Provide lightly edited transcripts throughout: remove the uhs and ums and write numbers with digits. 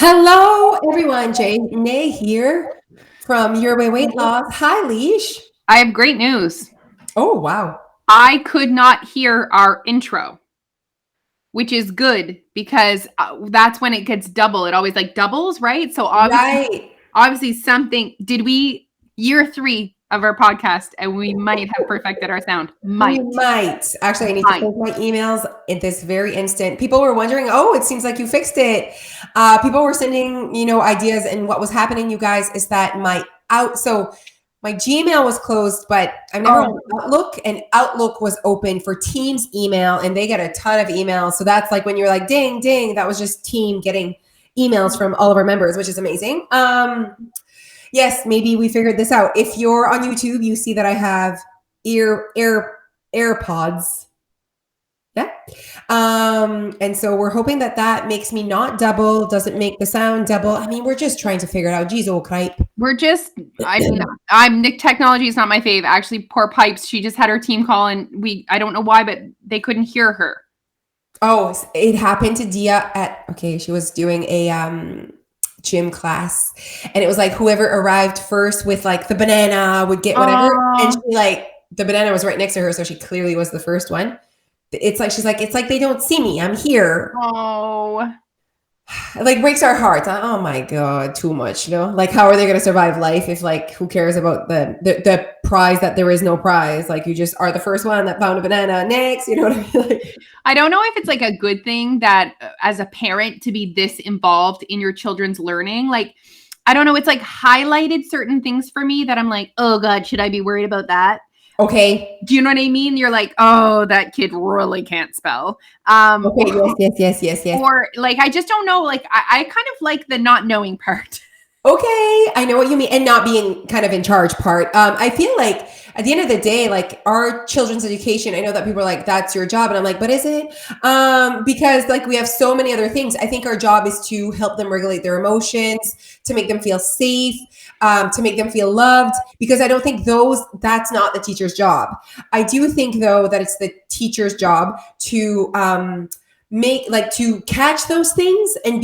Hello, everyone. Nay here from Your Way Weight Loss. Hi, Leash. I have great news. Oh, wow. I could not hear our intro, which is good because that's when it gets double. It always like doubles, right? So Right. obviously something. Did we year 3 of our podcast and we might have perfected our sound? We Might. might. Actually, I need to check my emails at this very instant. People were wondering, oh, it seems like you fixed it. People were sending, ideas. And what was happening, you guys, is that my Gmail was closed, but I'm never on Outlook, and Outlook was open for Teams email, and they get a ton of emails. So that's like when you're like, ding, ding, that was just Team getting emails from all of our members, which is amazing. Yes, maybe we figured this out. If you're on YouTube, you see that I have AirPods. Yeah. And so we're hoping that makes me not double, doesn't make the sound double. I mean, we're just trying to figure it out. Geez, old cripe. I'm Nick. Technology is not my fave. Actually, poor Pipes. She just had her team call and I don't know why, but they couldn't hear her. Oh, it happened to Dia she was doing a gym class, and it was like whoever arrived first with like the banana would get whatever. And she the banana was right next to her. So she clearly was the first one. It's like they don't see me. I'm here. Oh, like breaks our hearts. Oh my God, too much, like how are they going to survive life if like, who cares about the prize that there is no prize? Like you just are the first one that found a banana next, you know what I mean? Like, I don't know if it's like a good thing that as a parent to be this involved in your children's learning. Like, I don't know. It's like highlighted certain things for me that I'm like, oh God, should I be worried about that? Okay. Do you know what I mean? You're like, oh, that kid really can't spell. Okay. Yes. Or like, I just don't know. Like, I kind of like the not knowing part. Okay, I know what you mean, and not being kind of in charge part. I feel like at the end of the day, like our children's education, I know that people are like, that's your job. And I'm like, but is it? Because like we have so many other things. I think our job is to help them regulate their emotions, to make them feel safe, to make them feel loved, because I don't think that's not the teacher's job. I do think though that it's the teacher's job to to catch those things and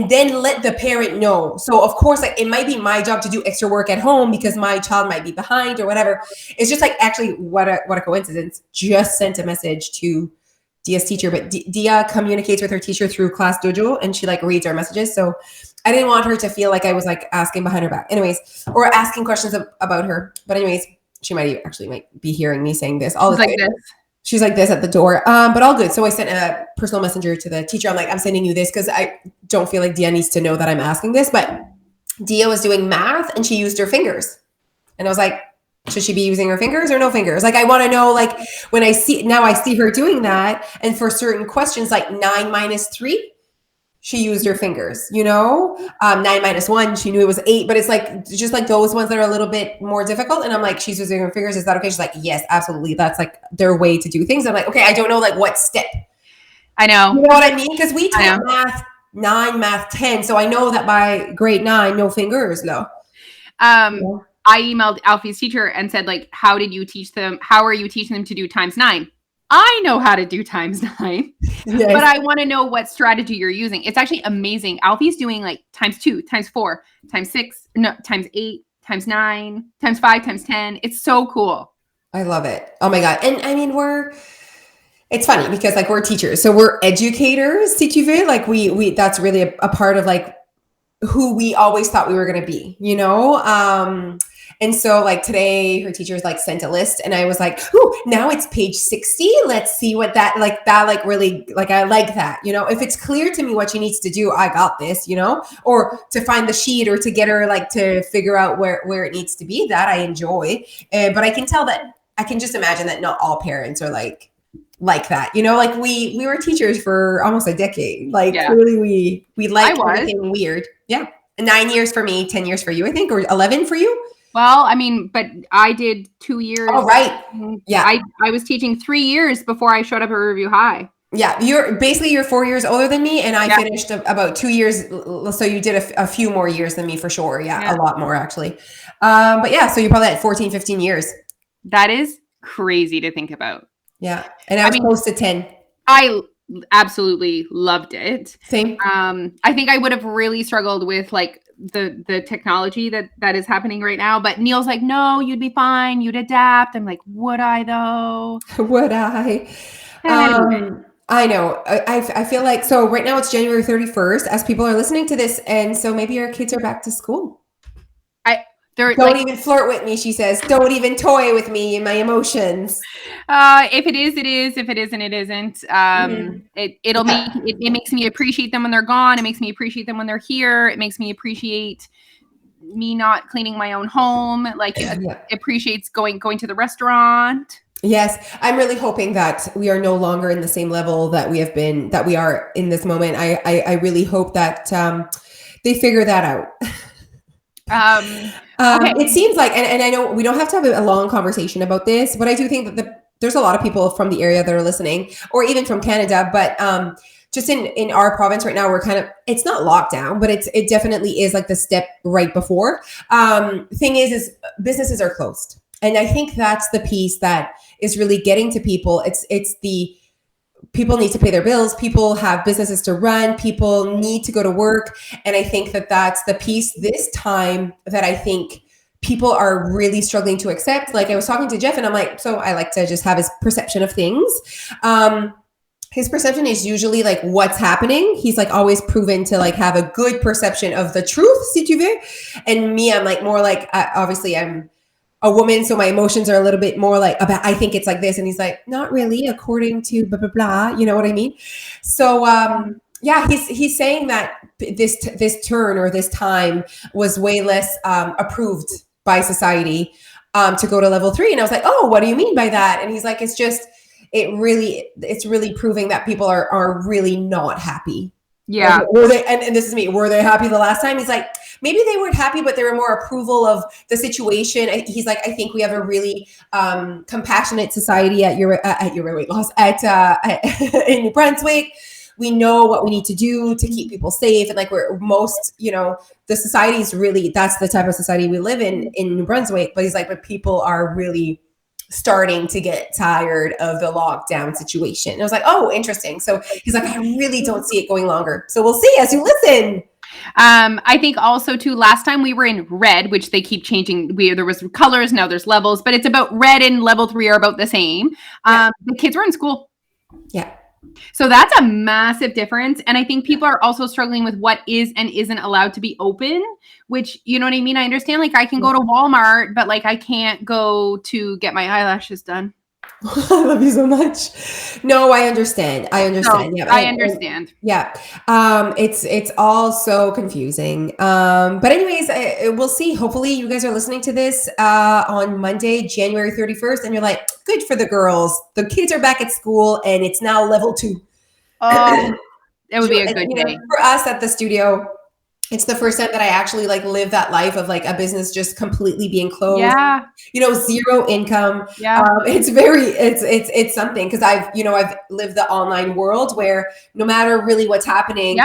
then let the parent know. So of course, like it might be my job to do extra work at home because my child might be behind or whatever. It's just like, actually, what a coincidence. Just sent a message to Dia's teacher, but Dia communicates with her teacher through Class Dojo, and she like reads our messages. So I didn't want her to feel like I was like asking behind her back, anyways, or asking questions about her. But anyways, she might be hearing me saying this. All like this. She's like this at the door, but all good. So I sent a personal messenger to the teacher. I'm like, I'm sending you this because I don't feel like Dia needs to know that I'm asking this. But Dia was doing math and she used her fingers. And I was like, should she be using her fingers or no fingers? Like, I want to know, like, when I see her doing that. And for certain questions, like 9 minus 3, she used her fingers, 9 minus 1, she knew it was 8, but it's like, just like those ones that are a little bit more difficult. And I'm like, she's using her fingers. Is that okay? She's like, yes, absolutely. That's like their way to do things. I'm like, okay, I don't know like what step. I know. You know what I mean? Because we taught math 9, math 10. So I know that by grade 9, no fingers, no. I emailed Alfie's teacher and said, like, how did you teach them? How are you teaching them to do times 9? I know how to do times 9, yes. But I want to know what strategy you're using. It's actually amazing. Alfie's doing like times 2, times 4, times 6, no, times 8, times 9, times 5, times 10. It's so cool. I love it. Oh my God. And I mean, it's funny because like we're teachers, so we're educators, si tu veux. Like we that's really a part of like who we always thought we were going to be, And so like today her teachers like sent a list and I was like, ooh, now it's page 60. Let's see what that really, like, I like that, if it's clear to me what she needs to do, I got this, or to find the sheet or to get her like to figure out where it needs to be, that I enjoy. But I can tell that I can just imagine that not all parents are like that, like we were teachers for almost a decade. Like clearly we like everything weird. Yeah. 9 years for me, 10 years for you, I think, or 11 for you. Well, I mean, but I did 2 years. Oh, right. Yeah. I was teaching 3 years before I showed up at Review High. Yeah. You're 4 years older than me. And I finished about 2 years. So you did a few more years than me for sure. Yeah. A lot more actually. But yeah, so you probably had 14, 15 years. That is crazy to think about. Yeah. And I was close to 10. absolutely loved it. Same. I think I would have really struggled with like the technology that is happening right now. But Neil's like, no, you'd be fine. You'd adapt. I'm like, would I though? Would I? Anyway. I know. I feel like, so right now it's January 31st as people are listening to this. And so maybe your kids are back to school. Don't like, even flirt with me, she says. Don't even toy with me and my emotions. If it is, it is. If it isn't, it isn't. It makes me appreciate them when they're gone. It makes me appreciate them when they're here. It makes me appreciate me not cleaning my own home. Like appreciates going to the restaurant. Yes, I'm really hoping that we are no longer in the same level that we are in this moment. I really hope that they figure that out. Okay. It seems like, and I know we don't have to have a long conversation about this, but I do think that there's a lot of people from the area that are listening, or even from Canada, but just in our province right now, we're kind of, it's not lockdown, but it definitely is like the step right before. Thing is businesses are closed. And I think that's the piece that is really getting to people. It's the people need to pay their bills. People have businesses to run. People need to go to work. And I think that that's the piece this time that I think people are really struggling to accept. Like I was talking to Jeff and I'm like, so I like to just have his perception of things. His perception is usually like what's happening. He's like always proven to like have a good perception of the truth, si tu veux. And me, I'm like more like, obviously I'm a woman, so my emotions are a little bit more like about, I think it's like this. And he's like, not really, according to blah, blah, blah. You know what I mean? So, yeah, he's saying that this turn or this time was way less approved by society to go to level 3. And I was like, oh, what do you mean by that? And he's like, it's really proving that people are really not happy. Yeah. Like, were they, and this is me, were they happy the last time? He's like, maybe they weren't happy, but they were more approval of the situation. He's like, I think we have a really compassionate society at your weight loss in New Brunswick. We know what we need to do to keep people safe. And like the society is really, that's the type of society we live in New Brunswick. But he's like, but people are really starting to get tired of the lockdown situation. And I was like, oh, interesting. So he's like, I really don't see it going longer. So we'll see as you listen. I think also too, last time we were in red, which they keep changing. There was colors, now there's levels, but it's about red and level 3 are about the same. The kids were in school. Yeah. So that's a massive difference. And I think people are also struggling with what is and isn't allowed to be open, which, you know what I mean? I understand, like I can go to Walmart, but like I can't go to get my eyelashes done. I love you so much. No, I understand. So, yeah, I understand. It's all so confusing. But anyways, we'll see. Hopefully you guys are listening to this on Monday, January 31st, and you're like, good for the girls. The kids are back at school and it's now level 2. Oh, it would be a good day. For us at the studio, it's the first time that I actually like live that life of like a business just completely being closed. Yeah. Zero income. Yeah. It's something because I've lived the online world where no matter really what's happening,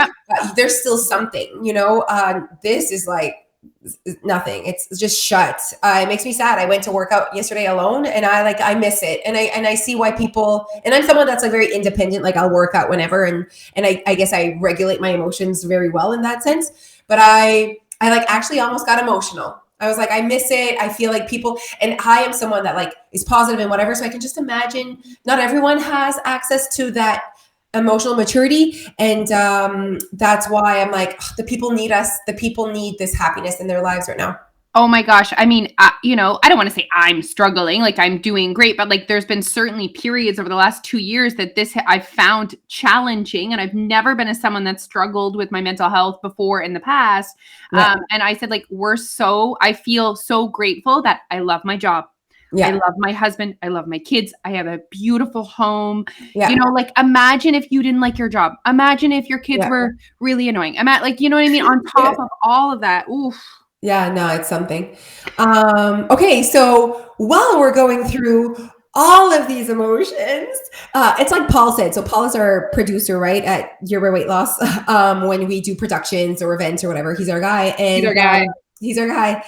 there's still something, this is like nothing. It's just shut. It makes me sad. I went to work out yesterday alone and I miss it. And I see why people, and I'm someone that's like very independent. Like I'll work out whenever. And I guess I regulate my emotions very well in that sense. But I like actually almost got emotional. I was like, I miss it. I feel like people, and I am someone that like is positive and whatever. So I can just imagine not everyone has access to that emotional maturity. And that's why I'm like, the people need us. The people need this happiness in their lives right now. Oh my gosh. I mean, I don't want to say I'm struggling, like I'm doing great, but like there's been certainly periods over the last 2 years that I've found challenging. And I've never been someone that struggled with my mental health before in the past. Yeah. And I said, like, I feel so grateful that I love my job. Yeah. I love my husband. I love my kids. I have a beautiful home. Yeah. Like imagine if you didn't like your job. Imagine if your kids were really annoying. Like, you know what I mean? On top of all of that. Oof. Yeah, no, it's something. Okay, so while we're going through all of these emotions, it's like Paul said. So Paul is our producer, right, at Your Weight Loss. When we do productions or events or whatever, he's our guy. And he's our guy.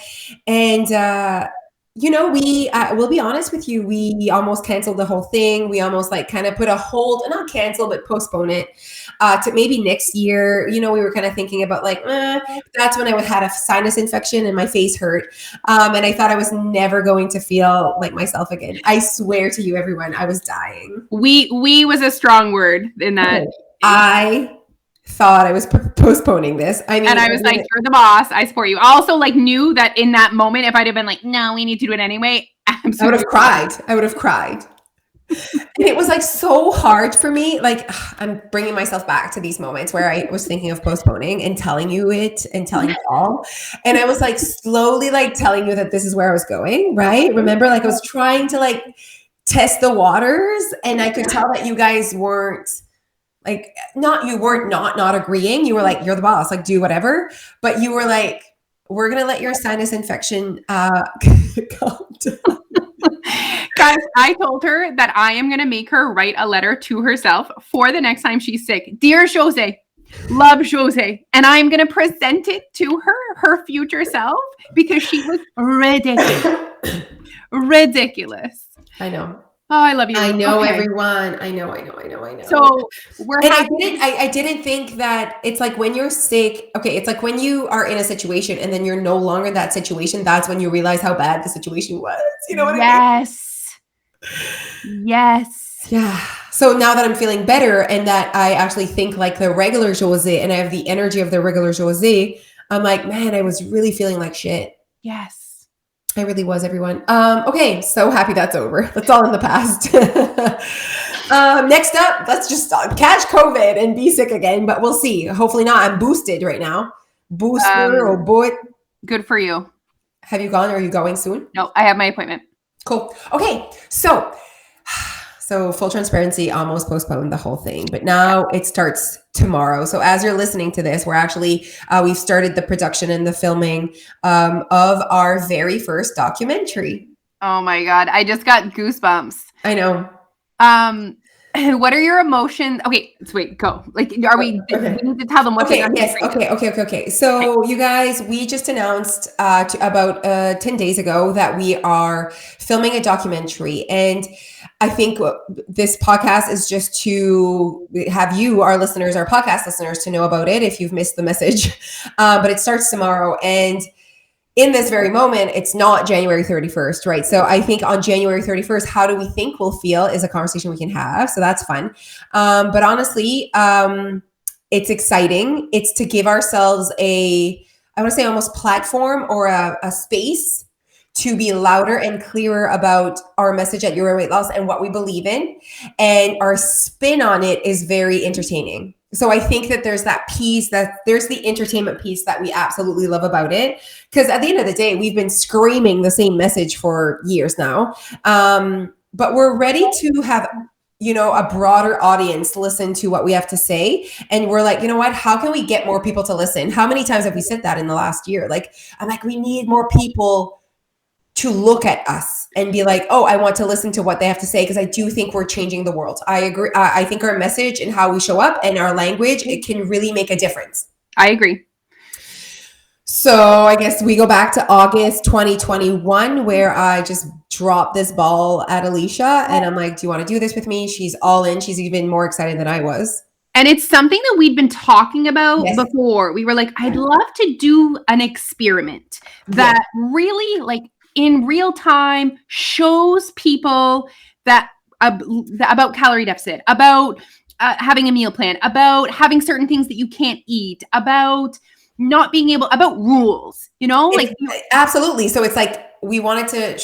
And You know, we will be honest with you. We almost canceled the whole thing. We almost like kind of put a hold, not cancel, but postpone it to maybe next year. You know, we were kind of thinking about like, that's when I had a sinus infection and my face hurt. And I thought I was never going to feel like myself again. I swear to you, everyone, I was dying. We was a strong word in that. Okay. I thought I was postponing this. I mean, and I was like, you're the boss. I support you. I also like knew that in that moment, if I'd have been like, no, we need to do it anyway. I would have cried. I would have cried. And it was like so hard for me. Like I'm bringing myself back to these moments where I was thinking of postponing and telling you it and telling you all. And I was like slowly like telling you that this is where I was going. Right. Remember, like I was trying to like test the waters and I could tell that you guys weren't like, not agreeing. You were like, you're the boss, like do whatever. But you were like, we're going to let your sinus infection calm down. Guys, I told her that I am going to make her write a letter to herself for the next time she's sick. Dear Jose, love Jose. And I'm going to present it to her future self, because she was ridiculous. I know. Oh, I love you. I know, okay. Everyone. I know. So I didn't think that it's like when you're sick. Okay. It's like when you are in a situation and then you're no longer in that situation. That's when you realize how bad the situation was. You know what I mean? Yes. Yeah. So now that I'm feeling better and that I actually think like the regular Jose and I have the energy of the regular Jose, I'm like, man, I was really feeling like shit. Yes. I really was, everyone. Okay, so happy that's over. That's all in the past. Next up, let's just catch COVID and be sick again, but we'll see. Hopefully not. I'm boosted right now. Booster or boot. Good for you. Have you gone or are you going soon? No, I have my appointment. Cool. Okay, so full transparency, almost postponed the whole thing, but now it starts tomorrow. So as you're listening to this, we're actually, we've started the production and the filming of our very first documentary. Oh my God. I just got goosebumps. I know. What are your emotions? Okay, let's wait, go. Like, are we, okay. We need to tell them what's Okay. So you guys, we just announced about 10 days ago that we are filming a documentary. And I think this podcast is just to have you, our listeners, our podcast listeners, to know about it if you've missed the message. But it starts tomorrow. And in this very moment, it's not January 31st, right? So I think on January 31st, how do we think we'll feel is a conversation we can have. So that's fun. But honestly, it's exciting. It's to give ourselves I want to say almost platform or a space to be louder and clearer about our message at Your Weight Loss and what we believe in. And our spin on it is very entertaining. So I think that there's that piece, that there's the entertainment piece that we absolutely love about it. Because at the end of the day, we've been screaming the same message for years now. But we're ready to have, a broader audience listen to what we have to say. And we're like, you know what, how can we get more people to listen? How many times have we said that in the last year? Like, I'm like, we need more people to look at us and be like, oh, I want to listen to what they have to say, because I do think we're changing the world. I agree. I think our message and how we show up and our language, it can really make a difference. I agree. So I guess we go back to August 2021, where I just dropped this ball at Alicia and I'm like, do you want to do this with me? She's all in. She's even more excited than I was. And it's something that we'd been talking about before. We were like, I'd love to do an experiment that really like in real time shows people that about calorie deficit, about having a meal plan, about having certain things that you can't eat, about not being able, about rules, absolutely. So it's like, we wanted to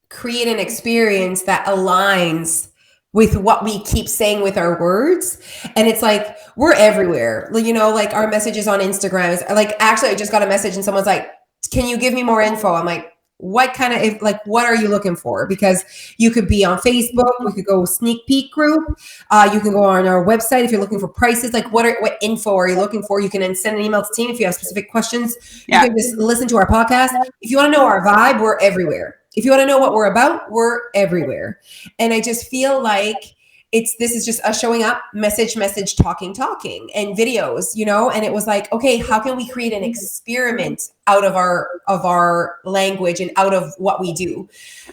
create an experience that aligns with what we keep saying with our words. And it's like, we're everywhere, like our messages on Instagram is like, actually I just got a message and someone's like, can you give me more info? I'm like, what are you looking for? Because you could be on Facebook, we could go sneak peek group. You can go on our website if you're looking for prices, like what info are you looking for? You can then send an email to the team if you have specific questions. You can just listen to our podcast. If you want to know our vibe, we're everywhere. If you want to know what we're about, we're everywhere. And I just feel like this is just us showing up, message, talking, and videos, you know? And it was like, okay, how can we create an experiment out of our language and out of what we do?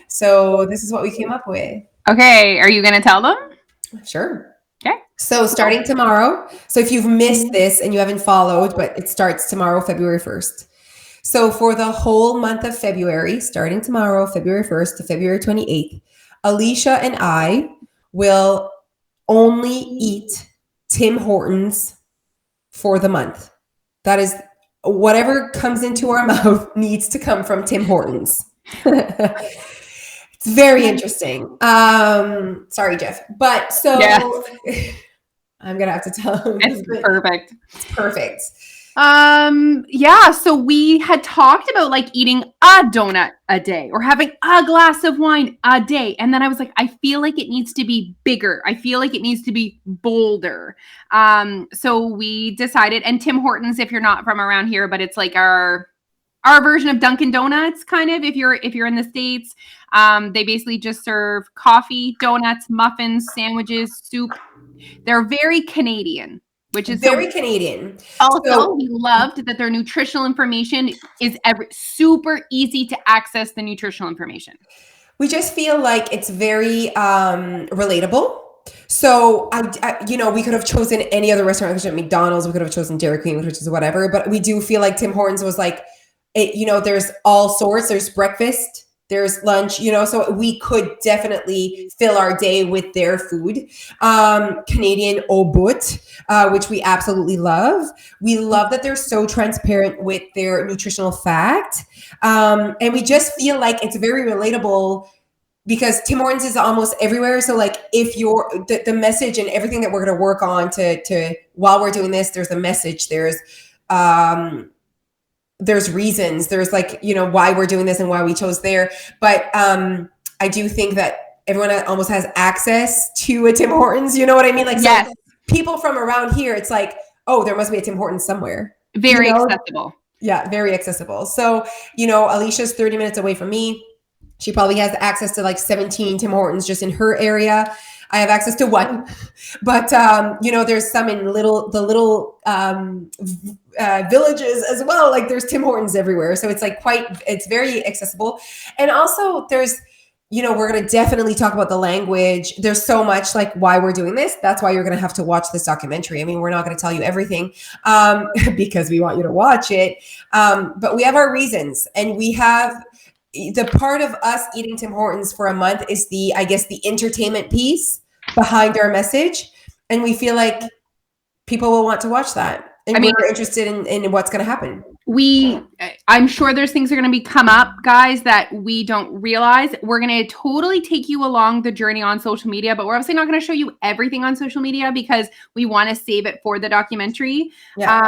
So this is what we came up with. Okay. Are you going to tell them? Sure. Okay. So starting tomorrow. So if you've missed this and you haven't followed, but it starts tomorrow, February 1st. So for the whole month of February, starting tomorrow, February 1st to February 28th, Alicia and I will only eat Tim Hortons for the month. That is, whatever comes into our mouth needs to come from Tim Hortons. It's very interesting. Sorry, Jeff. But so I'm going to have to tell him. It's perfect. It's perfect. Yeah, so we had talked about like eating a donut a day or having a glass of wine a day. And then I was like, I feel like it needs to be bigger. I feel like it needs to be bolder. So we decided, and Tim Hortons, if you're not from around here, but it's like our version of Dunkin' Donuts, kind of, if you're in the States. They basically just serve coffee, donuts, muffins, sandwiches, soup. They're very Canadian, which is very Canadian. Also, we loved that their nutritional information is super easy to access the nutritional information. We just feel like it's very relatable. So I you know, we could have chosen any other restaurant, like McDonald's, we could have chosen Dairy Queen, which is whatever, but we do feel like Tim Hortons was like, it, you know, there's all sorts, there's breakfast, there's lunch, you know, so we could definitely fill our day with their food. Canadian au bout, which we absolutely love. We love that they're so transparent with their nutritional fact. And we just feel like it's very relatable because Tim Hortons is almost everywhere. So like if you're the message and everything that we're going to work on to while we're doing this, there's a message, there's reasons, there's like, you know, why we're doing this and why we chose there. But I do think that everyone almost has access to a Tim Hortons. You know what I mean? Like, yes. So people from around here, it's like, oh, there must be a Tim Hortons somewhere. Very accessible. Yeah, very accessible. So, you know, Alicia's 30 minutes away from me. She probably has access to like 17 Tim Hortons just in her area. I have access to one, but you know, there's some in the little villages as well. Like there's Tim Hortons everywhere, so it's like it's very accessible. And also, there's, you know, we're going to definitely talk about the language. There's so much like why we're doing this. That's why you're going to have to watch this documentary. I mean, we're not going to tell you everything because we want you to watch it, but we have our reasons, and we have. The part of us eating Tim Hortons for a month is the entertainment piece behind our message. And we feel like people will want to watch that. And we're interested in what's going to happen. I'm sure there's things that are going to come up, guys, that we don't realize. We're going to totally take you along the journey on social media, but we're obviously not going to show you everything on social media because we want to save it for the documentary. Yeah.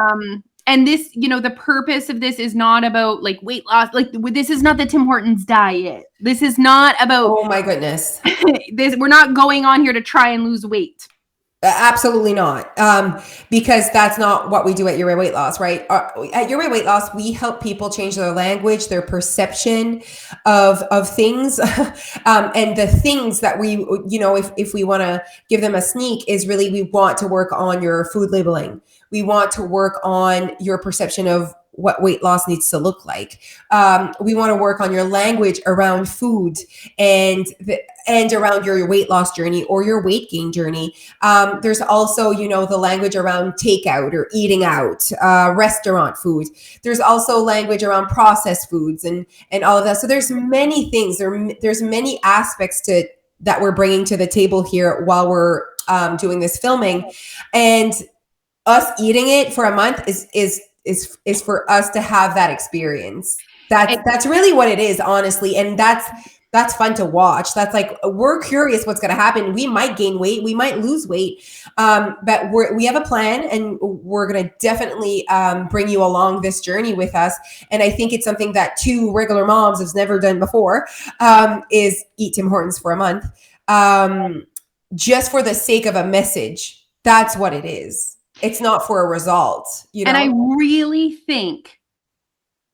And this, you know, the purpose of this is not about like weight loss. Like this is not the Tim Hortons diet. This is not about. Oh my goodness. We're not going on here to try and lose weight. Absolutely not. Because that's not what we do at Your Way Weight Loss, right? At Your Way Weight Loss, we help people change their language, their perception of things. And the things that we, you know, if we want to give them a sneak is really, we want to work on your food labeling. We want to work on your perception of what weight loss needs to look like. We want to work on your language around food and around your weight loss journey or your weight gain journey. There's also, you know, the language around takeout or eating out, restaurant food. There's also language around processed foods and all of that. So there's many things. There's many aspects that we're bringing to the table here while we're doing this filming. And us eating it for a month is for us to have that experience. That's really what it is, honestly. And that's fun to watch. That's like, we're curious what's going to happen. We might gain weight. We might lose weight. But we have a plan, and we're going to definitely bring you along this journey with us. And I think it's something that two regular moms have never done before, is eat Tim Hortons for a month, just for the sake of a message. That's what it is. It's not for a result, you know? And I really think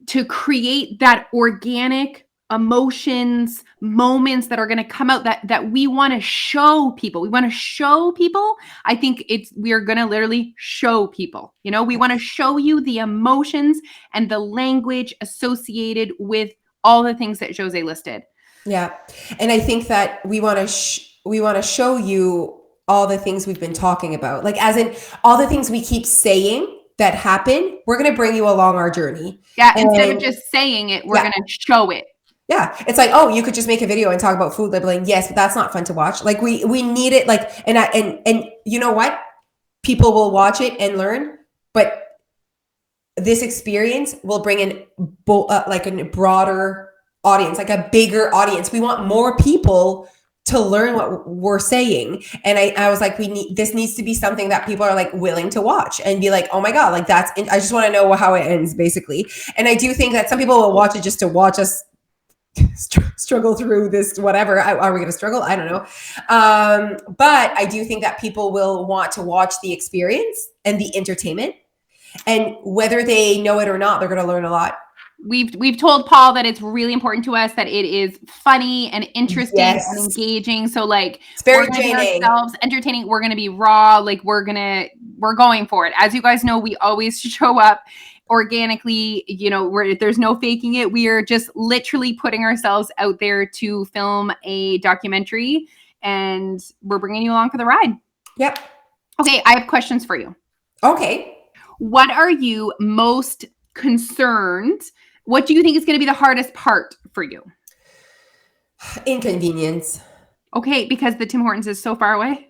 to create that organic, emotions, moments that are going to come out that we want to show people. We want to show people. I think we are going to literally show people. You know, we want to show you the emotions and the language associated with all the things that Jose listed. Yeah. And I think that we want to show you all the things we've been talking about. Like, as in all the things we keep saying that happen, we're going to bring you along our journey. Yeah. Instead of just saying it, we're going to show it. Yeah. It's like, oh, you could just make a video and talk about food labeling. Yes, but that's not fun to watch. Like, we need it. Like, and you know what? People will watch it and learn, but this experience will bring in like a broader audience, like a bigger audience. We want more people to learn what we're saying. And I was like, this needs to be something that people are like willing to watch and be like, oh my God, like I just want to know how it ends, basically. And I do think that some people will watch it just to watch us struggle through this, whatever. Are we going to struggle? I don't know. But I do think that people will want to watch the experience and the entertainment. And whether they know it or not, they're going to learn a lot. We've told Paul that it's really important to us that it is funny and interesting and engaging. So like, it's very entertaining. Entertaining. We're going to be raw. Like we're going for it. As you guys know, we always show up organically. You know, there's no faking it. We are just literally putting ourselves out there to film a documentary, and we're bringing you along for the ride. Yep. Okay, I have questions for you. Okay. What are you most concerned? What do you think is going to be the hardest part for you? Inconvenience. Okay, because the Tim Hortons is so far away?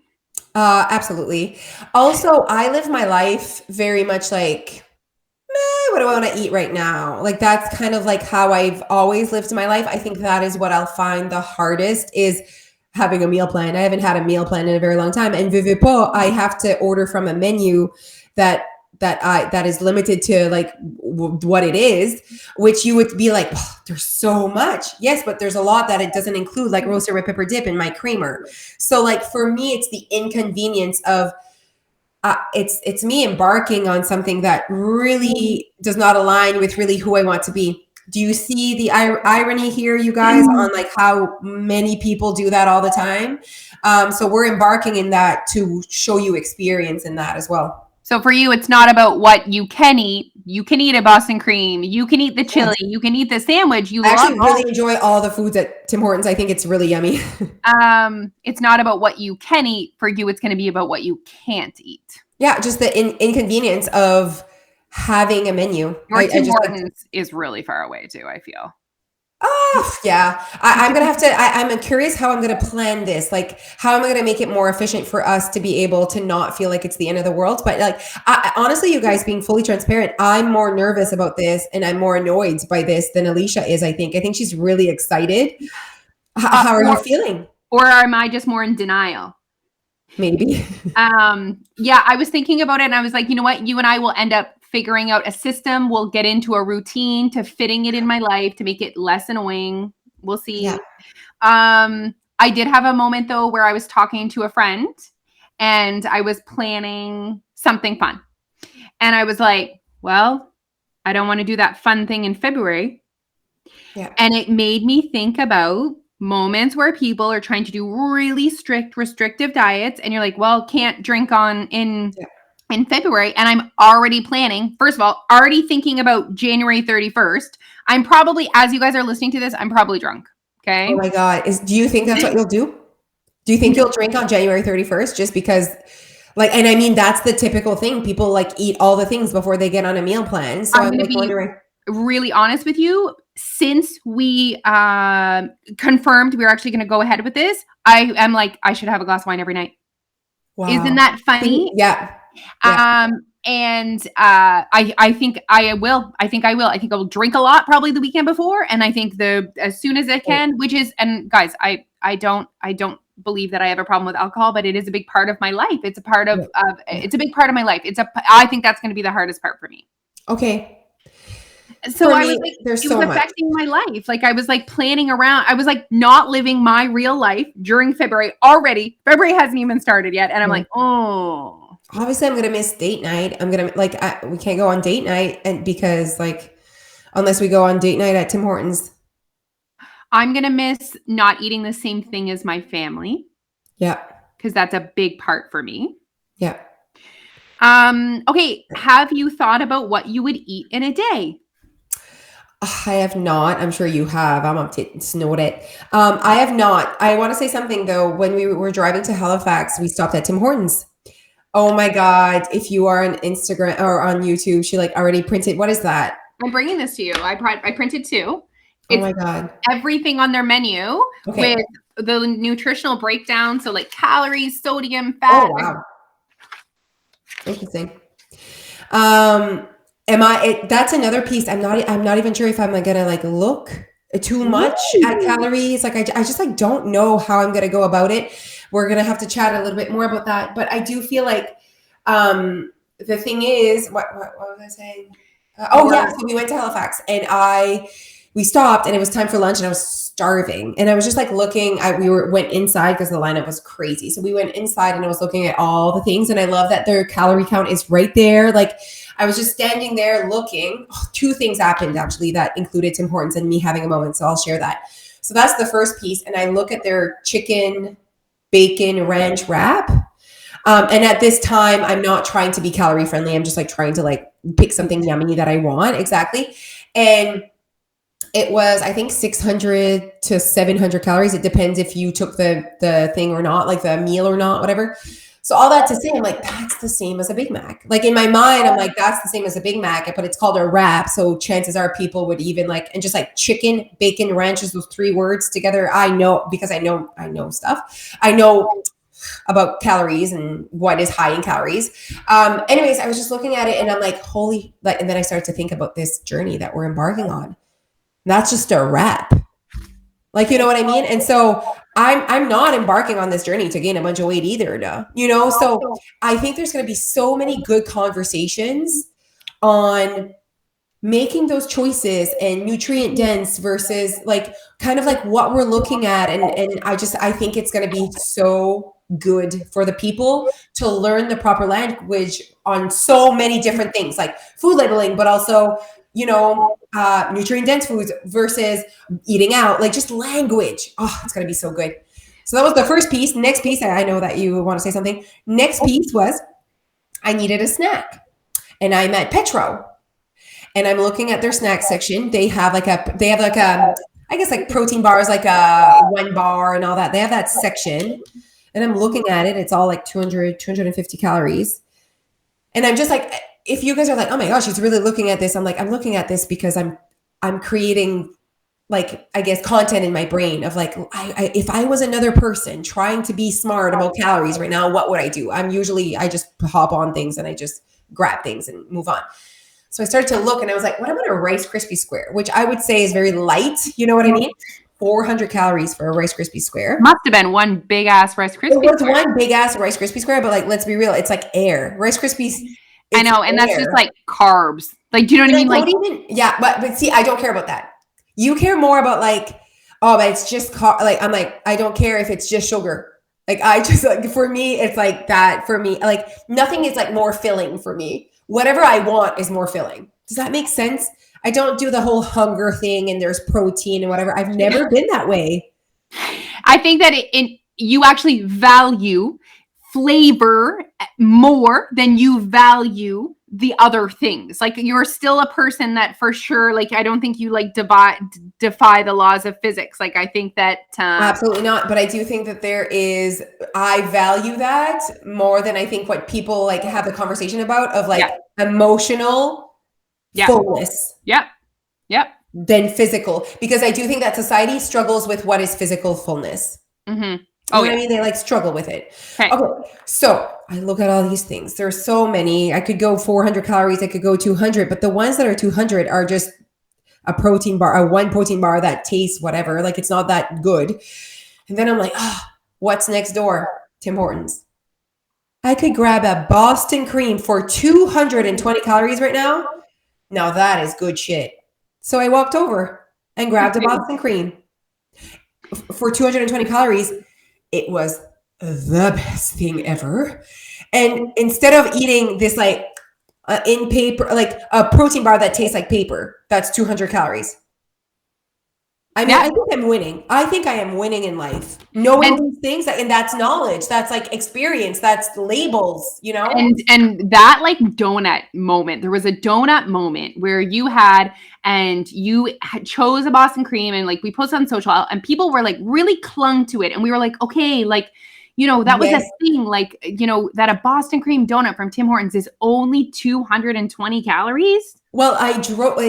Absolutely. Also, I live my life very much like, what do I want to eat right now? Like, that's kind of like how I've always lived my life. I think that is what I'll find the hardest is having a meal plan. I haven't had a meal plan in a very long time. And veux pas, I have to order from a menu that is limited to like what it is, which you would be like, oh, there's so much. Yes, but there's a lot that it doesn't include, like roasted red pepper dip in my creamer. So like for me, it's the inconvenience of it's me embarking on something that really does not align with really who I want to be. Do you see the irony here, you guys, on like how many people do that all the time? So we're embarking in that to show you experience in that as well. So for you, it's not about what you can eat. You can eat a Boston cream. You can eat the chili. You can eat the sandwich. I actually really enjoy all the foods at Tim Hortons. I think it's really yummy. It's not about what you can eat. For you, it's going to be about what you can't eat. Yeah, just the inconvenience of having a menu. Tim Hortons is really far away too, I feel. Oh, yeah. I'm going to have to, I'm curious how I'm going to plan this. Like, how am I going to make it more efficient for us to be able to not feel like it's the end of the world? But like, honestly, you guys, being fully transparent, I'm more nervous about this and I'm more annoyed by this than Alicia is, I think. I think she's really excited. How are you feeling? Or am I just more in denial? Maybe. Yeah, I was thinking about it and I was like, you know what? You and I will end up figuring out a system. We'll get into a routine to fitting it in my life to make it less annoying. We'll see. Yeah. I did have a moment though where I was talking to a friend and I was planning something fun. And I was like, well, I don't want to do that fun thing in February. Yeah. And it made me think about moments where people are trying to do really strict, restrictive diets. And you're like, well, can't drink in February. And I'm already planning, first of all, already thinking about January 31st. I'm probably, as you guys are listening to this, I'm probably drunk. Okay. Oh my God. Do you think that's what you'll do? Do you think you'll drink on January 31st just because like, and I mean, that's the typical thing. People like eat all the things before they get on a meal plan. So I'm like wondering. Really honest with you, since we confirmed we were actually going to go ahead with this, I am like, I should have a glass of wine every night. Wow. Isn't that funny? Yeah. And I think I will. I think I'll drink a lot probably the weekend before. And I think as soon as I can, which is, and guys, I don't believe that I have a problem with alcohol, but it is a big part of my life. It's a part of, it's a big part of my life. I think that's going to be the hardest part for me. Okay. So I was like, it was affecting my life. Like I was like planning around, I was like not living my real life during February already. February hasn't even started yet. And I'm like, oh. Obviously I'm going to miss date night. I'm going to like, we can't go on date night and because like, unless we go on date night at Tim Hortons. I'm going to miss not eating the same thing as my family. Yeah. Because that's a big part for me. Yeah. Okay. Have you thought about what you would eat in a day? I have not. I'm sure you have. I'm up to snort it. I have not. I want to say something though. When we were driving to Halifax, we stopped at Tim Hortons. Oh my God. If you are on Instagram or on YouTube, she like already printed. What is that? I'm bringing this to you. I printed two. Oh It's my God. everything on their menu Okay. with the nutritional breakdown. So like calories, sodium, Oh, fat. wow. Interesting. That's another piece. I'm not even sure if I'm like gonna like look too much at calories. Like I just like don't know how I'm gonna go about it. We're gonna have to chat a little bit more about that. But I do feel like the thing is, what was I saying? So we went to Halifax and we stopped and it was time for lunch and I was starving and I was just like looking. Went inside because the lineup was crazy. So we went inside and I was looking at all the things and I love that their calorie count is right there. Like I was just standing there looking. Two things happened actually that included Tim Hortons and me having a moment. So I'll share that. So that's the first piece. And I look at their chicken bacon ranch wrap. And at this time, I'm not trying to be calorie friendly. I'm just like trying to like pick something yummy that I want. Exactly. And it was, I think 600 to 700 calories. It depends if you took the thing or not, like the meal or not, whatever. So all that to say, I'm like, that's the same as a Big Mac. Like in my mind, I'm like, that's the same as a Big Mac, but it's called a wrap. So chances are people would even like, and just like chicken, bacon, ranch, just those three words together. I know, because I know stuff. I know about calories and what is high in calories. Anyways, I was just looking at it and I'm like, holy, like, and then I started to think about this journey that we're embarking on. That's just a wrap. Like, you know what I mean? And so I'm not embarking on this journey to gain a bunch of weight either, no, you know? So I think there's going to be so many good conversations on making those choices and nutrient dense versus like kind of like what we're looking at. And I think it's going to be so good for the people to learn the proper language on so many different things like food labeling, but also, you know, nutrient dense foods versus eating out, like just language. Oh, it's going to be so good. So that was the first piece. Next piece, I know that you want to say something. Next piece was I needed a snack and I'm at Petro and I'm looking at their snack section. They have like a, I guess like protein bars, like a 1 bar and all that. They have that section and I'm looking at it. It's all like 200, 250 calories. And I'm just like, if you guys are like, oh my gosh, she's really looking at this. I'm like, I'm looking at this because I'm creating like, I guess, content in my brain of like, if I was another person trying to be smart about calories right now, what would I do? I just hop on things and I just grab things and move on. So I started to look and I was like, what about a Rice Krispie square, which I would say is very light. You know what I mean? 400 calories for a Rice Krispie square. Must have been one big ass Rice Krispie. It was one big ass Rice Krispie square, but like, let's be real. It's like air. Rice Krispies. I know. And that's just like carbs. Like, do you know what I mean? Like, yeah. But see, I don't care about that. You care more about like, oh, but it's just like, I'm like, I don't care if it's just sugar. Like I just like, for me, it's like that for me, like nothing is like more filling for me. Whatever I want is more filling. Does that make sense? I don't do the whole hunger thing and there's protein and whatever. I've never been that way. I think that you actually value flavor more than you value the other things. Like you're still a person that for sure, like, I don't think you like defy the laws of physics. Like I think that absolutely not. But I do think that I value that more than I think what people like have the conversation about of like emotional fullness. Yep. Than physical, because I do think that society struggles with what is physical fullness. Mm-hmm. You know what I mean? They like struggle with it. Okay. So I look at all these things. There's so many. I could go 400 calories. I could go 200, but the ones that are 200 are just a protein bar, one protein bar that tastes whatever. Like it's not that good. And then I'm like, what's next door? Tim Hortons. I could grab a Boston cream for 220 calories right now. Now that is good shit. So I walked over and grabbed a Boston cream for 220 calories. It was the best thing ever. And instead of eating this like in paper, like a protein bar that tastes like paper, that's 200 calories. I mean, I think I'm winning. I think I am winning in life. Knowing these things, and that's knowledge. That's like experience. That's labels, you know? And that like donut moment, there was a donut moment where you chose a Boston cream, and like we posted on social, and people were like really clung to it. And we were like, okay, like, you know, that was a thing, like, you know, that a Boston cream donut from Tim Hortons is only 220 calories. Well, I drove to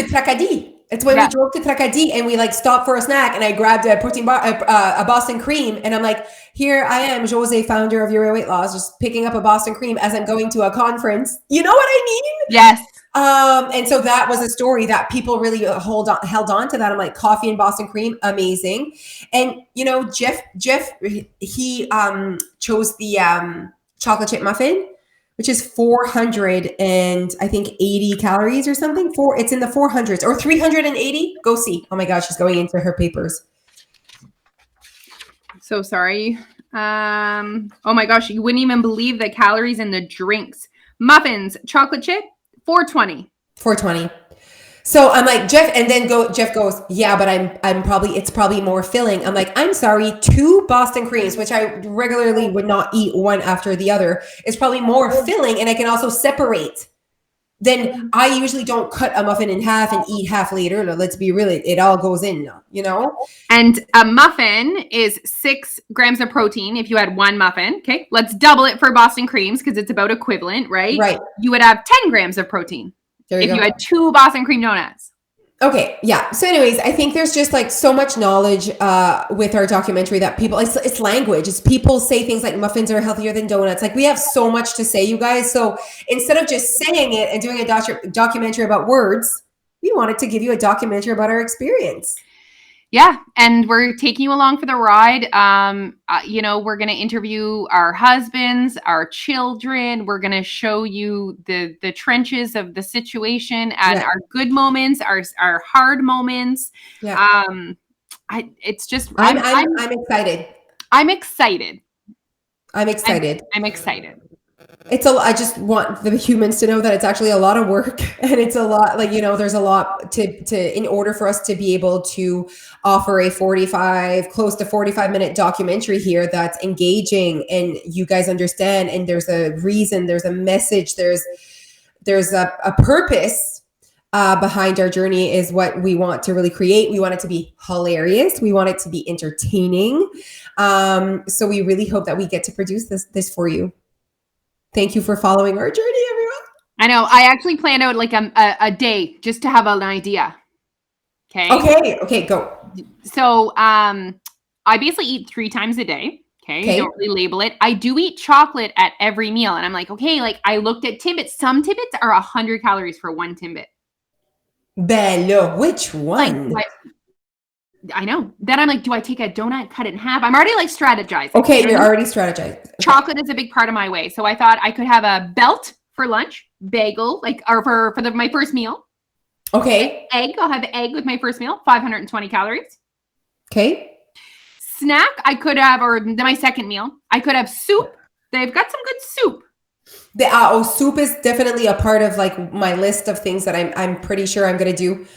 Tracadie. It's when we drove to Tracadie and we like stopped for a snack, and I grabbed a protein bar, a Boston cream, and I'm like, here I am, Jose, founder of Your Weight Loss, just picking up a Boston cream as I'm going to a conference. You know what I mean? Yes. And so that was a story that people really held on to that. I'm like, coffee and Boston cream, amazing. And you know, Jeff, he chose the chocolate chip muffin, which is 400 and I think 80 calories or something. It's in the 400s or 380. Go see. Oh my gosh, she's going into her papers. So sorry. Oh my gosh, you wouldn't even believe the calories in the drinks. Muffins, chocolate chip, 420. 420. So I'm like, Jeff, and then Jeff goes, yeah, but it's probably more filling. I'm like, I'm sorry, 2 Boston creams, which I regularly would not eat one after the other, is probably more filling, and I can also separate. Then I usually don't cut a muffin in half and eat half later. Let's be real, it all goes in, you know? And a muffin is 6 grams of protein if you had 1 muffin. Okay, let's double it for Boston creams because it's about equivalent, right? Right. You would have 10 grams of protein if you had 2 Boston cream donuts. Okay. Yeah. So anyways, I think there's just like so much knowledge with our documentary that people, it's language. It's people say things like muffins are healthier than donuts. Like we have so much to say, you guys. So instead of just saying it and doing a documentary about words, we wanted to give you a documentary about our experience. Yeah, and we're taking you along for the ride. You know, we're going to interview our husbands, our children. We're going to show you the trenches of the situation and our good moments, our hard moments. Yeah. It's just I'm excited. I'm excited. I'm excited. I'm excited. I just want the humans to know that it's actually a lot of work, and it's a lot, like, you know, there's a lot to in order for us to be able to offer a close to 45 minute documentary here that's engaging and you guys understand, and there's a reason, there's a message, there's a purpose behind our journey is what we want to really create. We want it to be hilarious. We want it to be entertaining. So we really hope that we get to produce this for you. Thank you for following our journey, everyone. I know. I actually planned out like a day just to have an idea. Okay, go. So I basically eat 3 times a day. Okay. You don't really label it. I do eat chocolate at every meal. And I'm like, okay, like I looked at Timbits. Some Timbits are 100 calories for 1 Timbit. Bello, which one? Like, I know. Then I'm like, do I take a donut, cut it in half? I'm already like strategizing. Okay, you're already strategizing. Okay. Chocolate is a big part of my way. So I thought I could have a belt for lunch, bagel, like, or for my first meal. Okay. Egg. I'll have egg with my first meal, 520 calories. Okay. Snack, I could have, or my second meal, I could have soup. They've got some good soup. Soup is definitely a part of like my list of things that I'm pretty sure I'm going to do.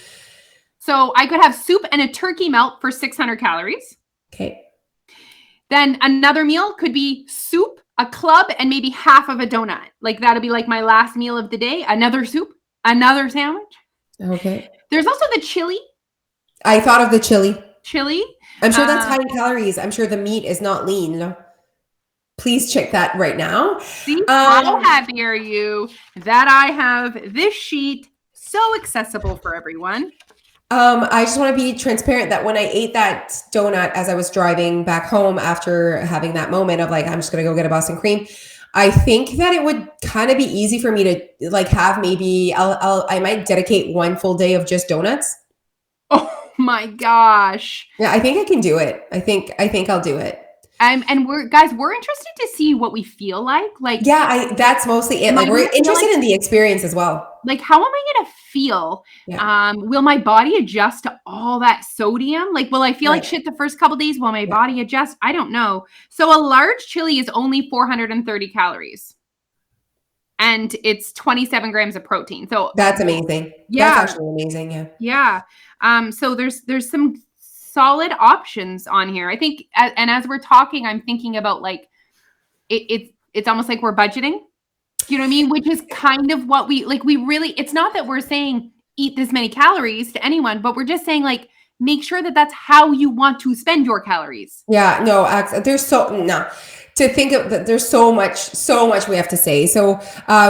So I could have soup and a turkey melt for 600 calories. Okay. Then another meal could be soup, a club, and maybe half of a donut. Like that'll be like my last meal of the day. Another soup, another sandwich. Okay. There's also the chili. I thought of the chili. Chili. I'm sure that's high in calories. I'm sure the meat is not lean. No? Please check that right now. See, how happy are you that I have this sheet so accessible for everyone? I just want to be transparent that when I ate that donut as I was driving back home after having that moment of like, I'm just going to go get a Boston cream, I think that it would kind of be easy for me to like have maybe I might dedicate 1 full day of just donuts. Oh my gosh. Yeah, I think I can do it. I think I'll do it. And we're interested to see what we feel like. Like, yeah, that's mostly it. Like we're interested in the experience as well. Like, how am I going to feel? Yeah. Will my body adjust to all that sodium? Like, will I feel like shit the first couple days? Will my body adjust? I don't know. So a large chili is only 430 calories. And it's 27 grams of protein. So that's amazing. Yeah. That's actually amazing. Yeah. Yeah. So there's some solid options on here. I think, and as we're talking, I'm thinking about like it's almost like we're budgeting. You know what I mean? Which is kind of what we like. We really, it's not that we're saying eat this many calories to anyone, but we're just saying like make sure that that's how you want to spend your calories. Yeah, no, there's to think of that. There's so much we have to say. So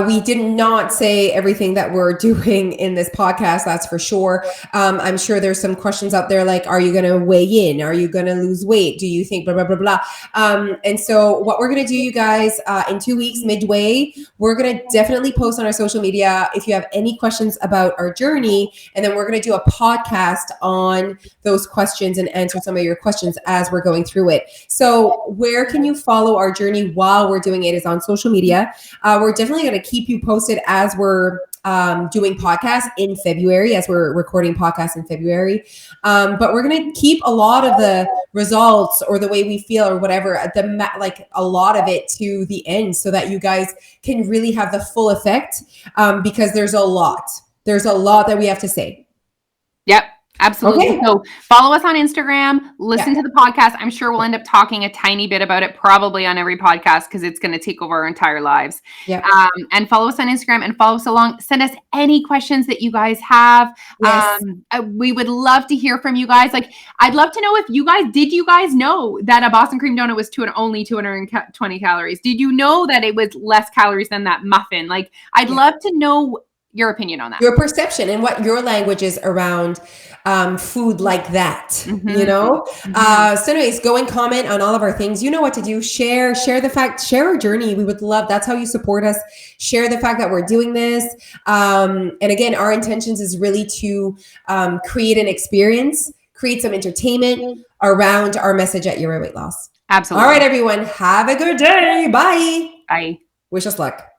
we did not say everything that we're doing in this podcast. That's for sure. I'm sure there's some questions out there like, are you going to weigh in? Are you going to lose weight? Do you think blah, blah, blah, blah. And so what we're going to do, you guys, in 2 weeks, midway, we're going to definitely post on our social media if you have any questions about our journey. And then we're going to do a podcast on those questions and answer some of your questions as we're going through it. So where can you follow our journey while we're doing it is on social media. We're definitely going to keep you posted as we're doing podcasts in February, as we're recording podcasts in February. But we're going to keep a lot of the results or the way we feel or whatever, like a lot of it to the end so that you guys can really have the full effect because there's a lot that we have to say. Yep. Absolutely. Okay. So follow us on Instagram, listen to the podcast. I'm sure we'll end up talking a tiny bit about it probably on every podcast because it's going to take over our entire lives. Yeah. And follow us on Instagram and follow us along. Send us any questions that you guys have. Yes. We would love to hear from you guys. Like, I'd love to know if did you guys know that a Boston cream donut was only 220 calories? Did you know that it was less calories than that muffin? Like, I'd love to know your opinion on that. Your perception and what your language is around food like that, you know? So anyways, go and comment on all of our things. You know what to do. Share our journey. We would love, that's how you support us. Share the fact that we're doing this. And again, our intentions is really to create an experience, create some entertainment around our message at Your Weight Loss. Absolutely. All right, everyone. Have a good day. Bye. Bye. Wish us luck.